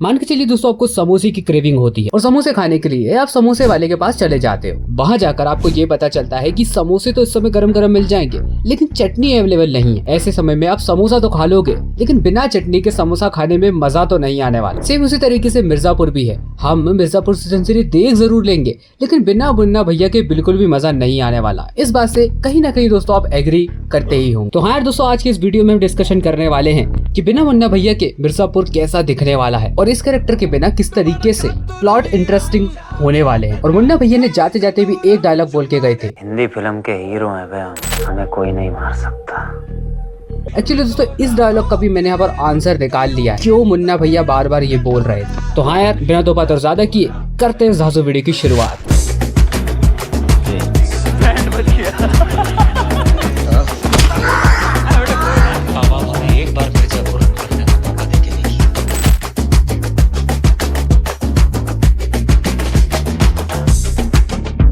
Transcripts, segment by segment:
मान के चलिए दोस्तों आपको समोसे की क्रेविंग होती है और समोसे खाने के लिए आप समोसे वाले के पास चले जाते हो। वहाँ जाकर आपको ये पता चलता है कि समोसे तो इस समय गरम गरम मिल जाएंगे लेकिन चटनी अवेलेबल नहीं है। ऐसे समय में आप समोसा तो खा लोगे लेकिन बिना चटनी के समोसा खाने में मजा तो नहीं आने वाला। सेम उसी तरीके से मिर्जापुर भी है। हम मिर्जापुर सीजन 3 देख जरूर लेंगे लेकिन बिना मुन्ना भैया के बिल्कुल भी मजा नहीं आने वाला। इस बात से कहीं ना कहीं दोस्तों आप एग्री करते ही होंगे। तो हाँ यार दोस्तों, आज के इस वीडियो में हम डिस्कशन करने वाले हैं कि बिना मुन्ना भैया के मिर्जापुर कैसा दिखने वाला है और इस कैरेक्टर के बिना किस तरीके से प्लॉट इंटरेस्टिंग होने वाले हैं। और मुन्ना भैया ने जाते जाते भी एक डायलॉग बोल के गए थे, हिंदी फिल्म के हीरो हैं बे, हमें कोई नहीं मार सकता। एक्चुअली दोस्तों इस डायलॉग का भी मैंने यहाँ पर आंसर निकाल लिया है, क्यों मुन्ना भैया बार बार ये बोल रहे थे। तो हाँ यार, बिना दो बात और ज्यादा किए करते हैं झांसू वीडियो की शुरुआत।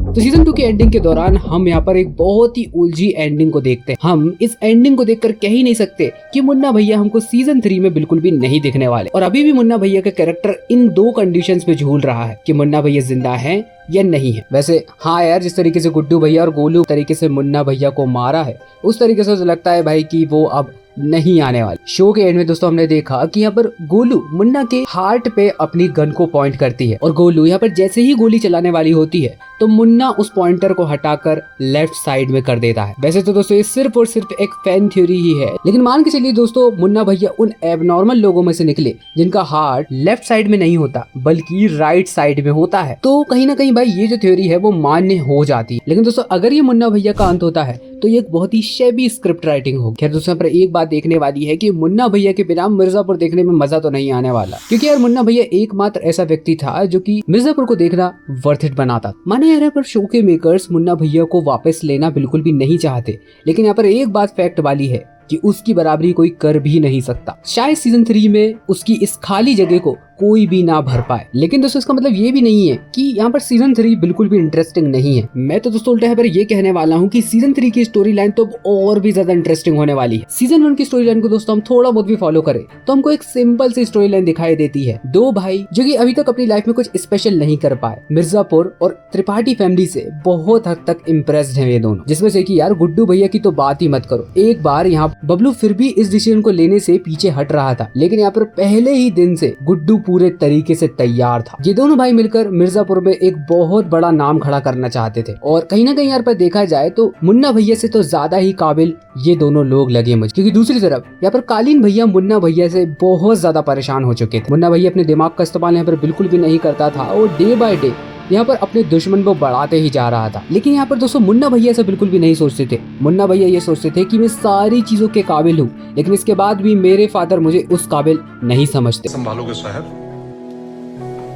तो सीजन 2 की एंडिंग के दौरान हम यहाँ पर एक बहुत ही उलझी एंडिंग को देखते हैं। हम इस एंडिंग को देखकर कह ही नहीं सकते कि मुन्ना भैया हमको सीजन 3 में बिल्कुल भी नहीं दिखने वाले। और अभी भी मुन्ना भैया का कैरेक्टर इन दो कंडीशंस पे झूल रहा है कि मुन्ना भैया जिंदा है या नहीं है। वैसे हाँ यार, जिस तरीके से गुड्डू भैया और गोलू तरीके से मुन्ना भैया को मारा है उस तरीके से लगता है भाई कि वो अब नहीं आने वाले। शो के एंड में दोस्तों हमने देखा कि यहाँ पर गोलू मुन्ना के हार्ट पे अपनी गन को पॉइंट करती है और गोलू यहाँ पर जैसे ही गोली चलाने वाली होती है तो मुन्ना उस पॉइंटर को हटाकर लेफ्ट साइड में कर देता है। वैसे तो दोस्तों ये सिर्फ और सिर्फ एक फैन थ्योरी ही है, लेकिन मान के चलिए दोस्तों मुन्ना भैया उन एबनॉर्मल लोगों में से निकले जिनका हार्ट लेफ्ट साइड में नहीं होता बल्कि राइट साइड में होता है, तो कहीं ना कहीं भाई ये जो थ्योरी है वो मान्य हो जाती है। लेकिन दोस्तों अगर ये मुन्ना भैया का अंत होता है तो ये एक बहुत ही शेबी स्क्रिप्ट राइटिंग होगी। खैर दोस्तों पर एक बात देखने वाली है कि मुन्ना भैया के बिना मिर्जापुर देखने में मजा तो नहीं आने वाला, क्योंकि यार मुन्ना भैया एकमात्र ऐसा व्यक्ति था जो कि मिर्जापुर को देखना वर्थ इट बनाता। माने यार पर शो के मेकर्स मुन्ना भैया को वापस लेना बिल्कुल भी नहीं चाहते, लेकिन यहाँ पर एक बात फैक्ट वाली है कि उसकी बराबरी कोई कर भी नहीं सकता। शायद सीजन 3 में उसकी इस खाली जगह को कोई भी ना भर पाए। लेकिन दोस्तों इसका मतलब ये भी नहीं है कि यहाँ पर सीजन 3 बिल्कुल भी इंटरेस्टिंग नहीं है। मैं तो दोस्तों उल्टा है पर ये कहने वाला हूँ कि सीजन 3 की स्टोरी लाइन तो और भी ज्यादा इंटरेस्टिंग होने वाली है। सीजन 1 की स्टोरी लाइन को दोस्तों हम थोड़ा बहुत भी फॉलो करें तो हमको एक सिंपल सी स्टोरी लाइन दिखाई देती है। दो भाई जो कि अभी तक अपनी लाइफ में कुछ स्पेशल नहीं कर पाए, मिर्जापुर और त्रिपाठी फैमिली से बहुत हद तक इम्प्रेस्ड है ये दोनों, जिसमें से कि यार गुड्डू भैया की तो बात ही मत करो। एक बार यहाँ बबलू फिर भी इस डिसीजन को लेने से पीछे हट रहा था, लेकिन यहाँ पर पहले ही दिन से गुड्डू पूरे तरीके से तैयार था। ये दोनों भाई मिलकर मिर्जापुर में एक बहुत बड़ा नाम खड़ा करना चाहते थे और कहीं ना कहीं यहाँ पर देखा जाए तो मुन्ना भैया से तो ज्यादा ही काबिल ये दोनों लोग लगे मुझे। क्योंकि दूसरी तरफ यहाँ पर कालीन भैया मुन्ना भैया से बहुत ज्यादा परेशान हो चुके थे। मुन्ना भैया अपने दिमाग का इस्तेमाल यहाँ पर बिल्कुल भी नहीं करता था और डे बाय डे यहाँ पर अपने दुश्मन को बढ़ाते ही जा रहा था। लेकिन यहाँ पर दोस्तों मुन्ना भैया ऐसा बिल्कुल भी नहीं सोचते थे। मुन्ना भैया ये सोचते थे कि मैं सारी चीजों के काबिल हूँ, लेकिन इसके बाद भी मेरे फादर मुझे उस काबिल नहीं समझते। संभालोगे साहब?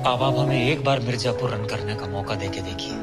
आप हमें एक बार मिर्जापुर रन करने का मौका देके देखिए,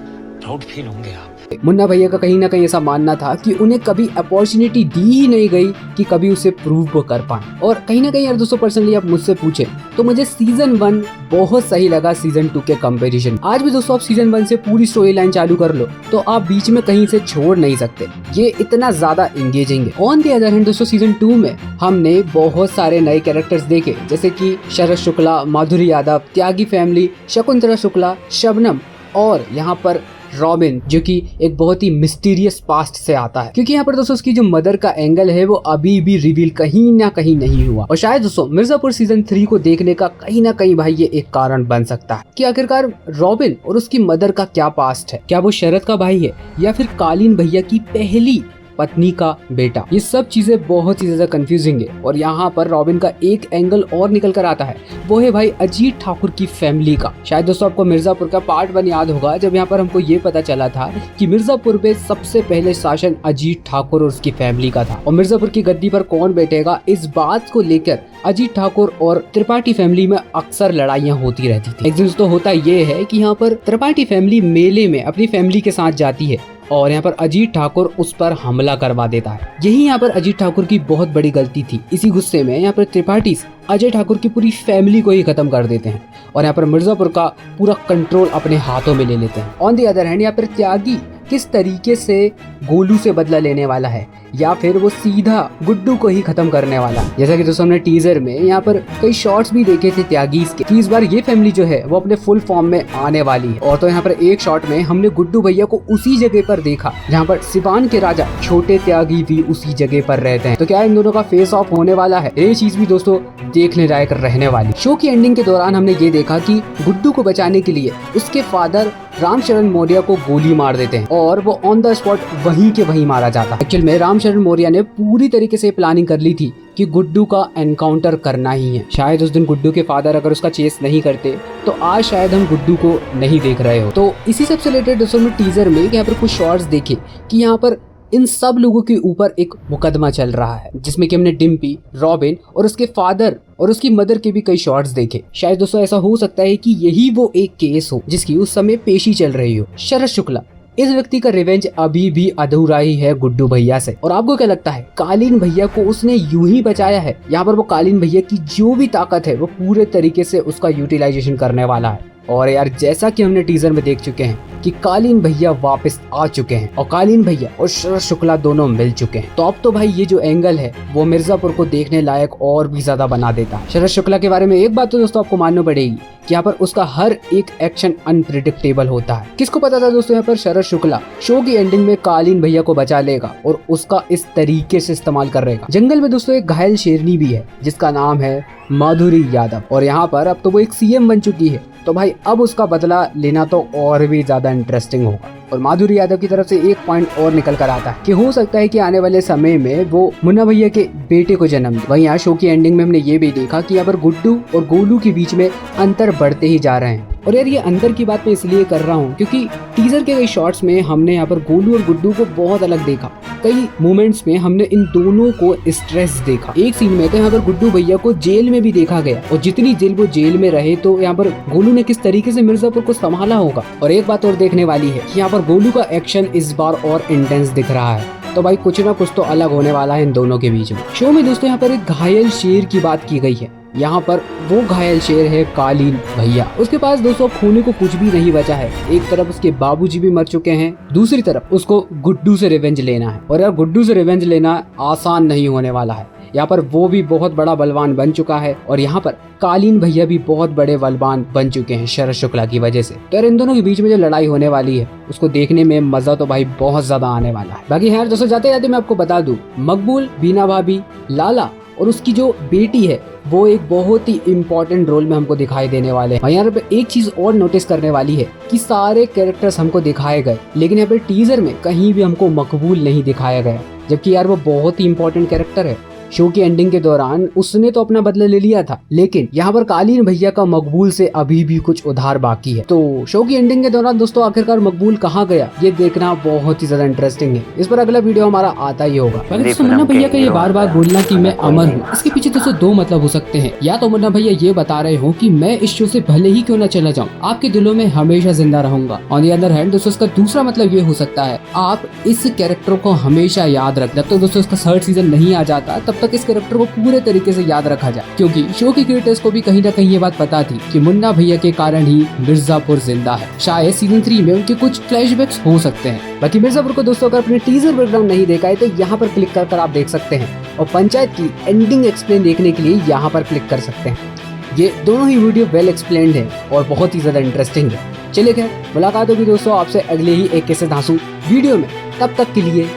प्राउड फील होंगे आप। मुन्ना भैया का कहीं ना कहीं ऐसा मानना था कि उन्हें कभी अपॉर्चुनिटी दी ही नहीं गई कि कभी उसे प्रूव कर पाए। और कहीं ना कहीं यार दोस्तों पर्सनली आप मुझसे पूछे तो मुझे सीजन 1 बहुत सही लगा सीजन 2 के कंपैरिजन। आज भी दोस्तों आप सीजन 1 से पूरी स्टोरी लाइन चालू कर लो तो आप बीच में कहीं से छोड़ नहीं सकते, ये इतना ज्यादा एंगेजिंग है। ऑन द अदर हैंड दोस्तों सीजन 2 में हमने बहुत सारे नए कैरेक्टर्स देखे, जैसे कि शरद शुक्ला, माधुरी यादव, त्यागी फैमिली, शकुंतला शुक्ला, शबनम और यहाँ पर रॉबिन, जो कि एक बहुत ही मिस्टीरियस पास्ट से आता है। क्योंकि यहाँ पर दोस्तों उसकी जो मदर का एंगल है वो अभी भी रिवील कहीं ना कहीं नहीं हुआ। और शायद दोस्तों मिर्जापुर सीजन 3 को देखने का कहीं ना कहीं भाई ये एक कारण बन सकता है कि आखिरकार रॉबिन और उसकी मदर का क्या पास्ट है। क्या वो शरद का भाई है या फिर कालीन भैया की पहली पत्नी का बेटा। ये सब चीजें बहुत ही ज्यादा कंफ्यूजिंग है। और यहाँ पर रॉबिन का एक एंगल और निकल कर आता है, वो है भाई अजीत ठाकुर की फैमिली का। शायद दोस्तों आपको मिर्जापुर का पार्ट 1 याद होगा, जब यहाँ पर हमको ये पता चला था कि मिर्जापुर में सबसे पहले शासन अजीत ठाकुर और उसकी फैमिली का था और मिर्जापुर की गद्दी पर कौन बैठेगा इस बात को लेकर अजीत ठाकुर और त्रिपाठी फैमिली में अक्सर लड़ाइयाँ होती रहती थी। एक दिन तो होता ये है कि यहाँ पर त्रिपाठी फैमिली मेले में अपनी फैमिली के साथ जाती है और यहाँ पर अजीत ठाकुर उस पर हमला करवा देता है। यही यहाँ पर अजीत ठाकुर की बहुत बड़ी गलती थी। इसी गुस्से में यहाँ पर त्रिपाठी अजय ठाकुर की पूरी फैमिली को ही खत्म कर देते हैं और यहाँ पर मिर्जापुर का पूरा कंट्रोल अपने हाथों में ले लेते हैं। ऑन द अदर हैंड यहाँ पर त्यागी किस तरीके से गोलू से बदला लेने वाला है या फिर वो सीधा गुड्डू को ही खत्म करने वाला। जैसा कि दोस्तों हमने टीजर में यहाँ पर कई शॉट्स भी देखे थे त्यागीज के कि इस बार ये फैमिली जो है वो अपने फुल फॉर्म में आने वाली है। और तो यहाँ पर एक शॉट में हमने गुड्डू भैया को उसी जगह पर देखा जहाँ पर सिवान के राजा छोटे त्यागी भी उसी जगह पर रहते हैं। तो क्या इन दोनों का फेस ऑफ होने वाला है? ये चीज भी दोस्तों देखने लायक रहने वाली। शो की एंडिंग के दौरान हमने ये देखा कि गुड्डू को बचाने के लिए उसके फादर रामचरण मौर्य को गोली मार देते हैं और वो ऑन द स्पॉट वहीं के वहीं मारा जाता है। एक्चुअल में रामचरण मौर्य ने पूरी तरीके से प्लानिंग कर ली थी कि गुड्डू का एनकाउंटर करना ही है। शायद उस दिन गुड्डू के फादर अगर उसका चेस नहीं करते तो आज शायद हम गुड्डू को नहीं देख रहे हो। तो इसी सबसे रिलेटेड दोस्तों ने टीजर में यहाँ पर कुछ शॉट्स देखे कि यहाँ पर इन सब लोगों के ऊपर एक मुकदमा चल रहा है, जिसमें कि हमने डिम्पी, रॉबिन और उसके फादर और उसकी मदर के भी कई शॉट्स देखे। शायद दोस्तों ऐसा हो सकता है कि यही वो एक केस हो जिसकी उस समय पेशी चल रही हो। शरद शुक्ला, इस व्यक्ति का रिवेंज अभी भी अधूरा ही है गुड्डू भैया से। और आपको क्या लगता है, कालीन भैया को उसने यूं ही बचाया है? यहाँ पर वो कालीन भैया की जो भी ताकत है वो पूरे तरीके से उसका यूटिलाइजेशन करने वाला है। और यार जैसा कि हमने टीजर में देख चुके हैं कि कालीन भैया वापस आ चुके हैं और कालीन भैया और शरद शुक्ला दोनों मिल चुके हैं। तो अब तो भाई ये जो एंगल है वो मिर्जापुर को देखने लायक और भी ज्यादा बना देता है। शरद शुक्ला के बारे में एक बात तो दोस्तों आपको माननी पड़ेगी कि यहाँ पर उसका हर एक एक्शन अनप्रिडिक्टेबल होता है। किसको पता था दोस्तों यहाँ पर शरद शुक्ला शो की एंडिंग में कालीन भैया को बचा लेगा और उसका इस तरीके से इस्तेमाल करेगा। जंगल में दोस्तों एक घायल शेरनी भी है जिसका नाम है माधुरी यादव और यहाँ पर अब तो वो एक सीएम बन चुकी है। तो भाई अब उसका बदला लेना तो और भी ज्यादा इंटरेस्टिंग होगा। और माधुरी यादव की तरफ से एक पॉइंट और निकल कर आता है कि हो सकता है कि आने वाले समय में वो मुन्ना भैया के बेटे को जन्म दे। वहीं यहाँ शो की एंडिंग में हमने ये भी देखा कि यहाँ पर गुड्डू और गोलू के बीच में अंतर बढ़ते ही जा रहे हैं। और यार ये अंतर की बात मैं इसलिए कर रहा हूँ क्योंकि टीजर के कई शॉट्स में हमने यहाँ पर गोलू और गुड्डू को बहुत अलग देखा। कई मोमेंट्स में हमने इन दोनों को स्ट्रेस देखा। एक सीन में तो यहाँ पर गुड्डू भैया को जेल में भी देखा गया और जितनी देर वो जेल में रहे तो यहाँ पर गोलू ने किस तरीके से मिर्जापुर को संभाला होगा। और एक बात और देखने वाली है कि यहाँ पर गोलू का एक्शन इस बार और इंटेंस दिख रहा है। तो भाई कुछ ना कुछ तो अलग होने वाला है इन दोनों के बीच में। शो में दोस्तों यहाँ पर एक घायल शेर की बात की गई है। यहाँ पर वो घायल शेर है कालीन भैया। उसके पास दोस्तों खोने को कुछ भी नहीं बचा है। एक तरफ उसके बाबूजी भी मर चुके हैं, दूसरी तरफ उसको गुड्डू से रिवेंज लेना है। और यार गुड्डू से रिवेंज लेना आसान नहीं होने वाला है। यहाँ पर वो भी बहुत बड़ा बलवान बन चुका है और यहाँ पर कालीन भैया भी बहुत बड़े बलवान बन चुके हैं शरद शुक्ला की वजह से। तो यार इन दोनों के बीच में जो लड़ाई होने वाली है उसको देखने में मजा तो भाई बहुत ज्यादा आने वाला है। बाकी यार दोस्तों जाते जाते मैं आपको बता दूं, मकबूल, बीना भाभी, लाला और उसकी जो बेटी है वो एक बहुत ही इम्पोर्टेंट रोल में हमको दिखाई देने वाले हैं। यहाँ पे एक चीज और नोटिस करने वाली है कि सारे कैरेक्टर्स हमको दिखाए गए लेकिन यहाँ पे टीजर में कहीं भी हमको मकबूल नहीं दिखाया गया, जबकि यार वो बहुत ही इम्पोर्टेंट कैरेक्टर है। शो की एंडिंग के दौरान उसने तो अपना बदला ले लिया था लेकिन यहाँ पर कालीन भैया का मकबूल से अभी भी कुछ उधार बाकी है। तो शो की एंडिंग के दौरान दोस्तों आखिरकार मकबूल कहाँ गया ये देखना बहुत ही ज्यादा इंटरेस्टिंग है। इस पर अगला वीडियो हमारा आता ही होगा। दोस्तों मुन्ना भैया का ये बार बार बोलना कि मैं अमर हूँ, इसके पीछे दोस्तों दो मतलब हो सकते हैं। या तो मुन्ना भैया ये बता रहे हो कि मैं इस शो से भले ही क्यों न चला जाऊँ, आपके दिलों में हमेशा जिंदा रहूंगा। ऑन द अदर हैंड दोस्तों इसका दूसरा मतलब ये हो सकता है आप इस कैरेक्टर को हमेशा याद रख। जब तक दोस्तों इसका थर्ड सीजन नहीं आ जाता तब तक इस कैरेक्टर को पूरे तरीके से याद रखा जाए, क्योंकि शो के क्रिएटर्स को भी कहीं ना कहीं ये बात पता थी कि मुन्ना भैया के कारण ही मिर्जापुर जिंदा है। शायद सीजन 3 में उनके कुछ फ्लैशबैक्स हो सकते हैं। बाकी मिर्जापुर को दोस्तों अगर अपने टीजर बैकग्राउंड नहीं देखा है तो यहाँ पर क्लिक कर आप देख सकते हैं और पंचायत की एंडिंग एक्सप्लेन देखने के लिए यहाँ पर क्लिक कर सकते हैं। ये दोनों ही वीडियो वेल एक्सप्लेन्ड है और बहुत ही ज्यादा इंटरेस्टिंग है। चलिए खैर मुलाकात होगी दोस्तों आपसे अगले ही एक कैसे धांसू वीडियो में, तब तक के लिए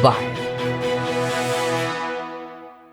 बाय।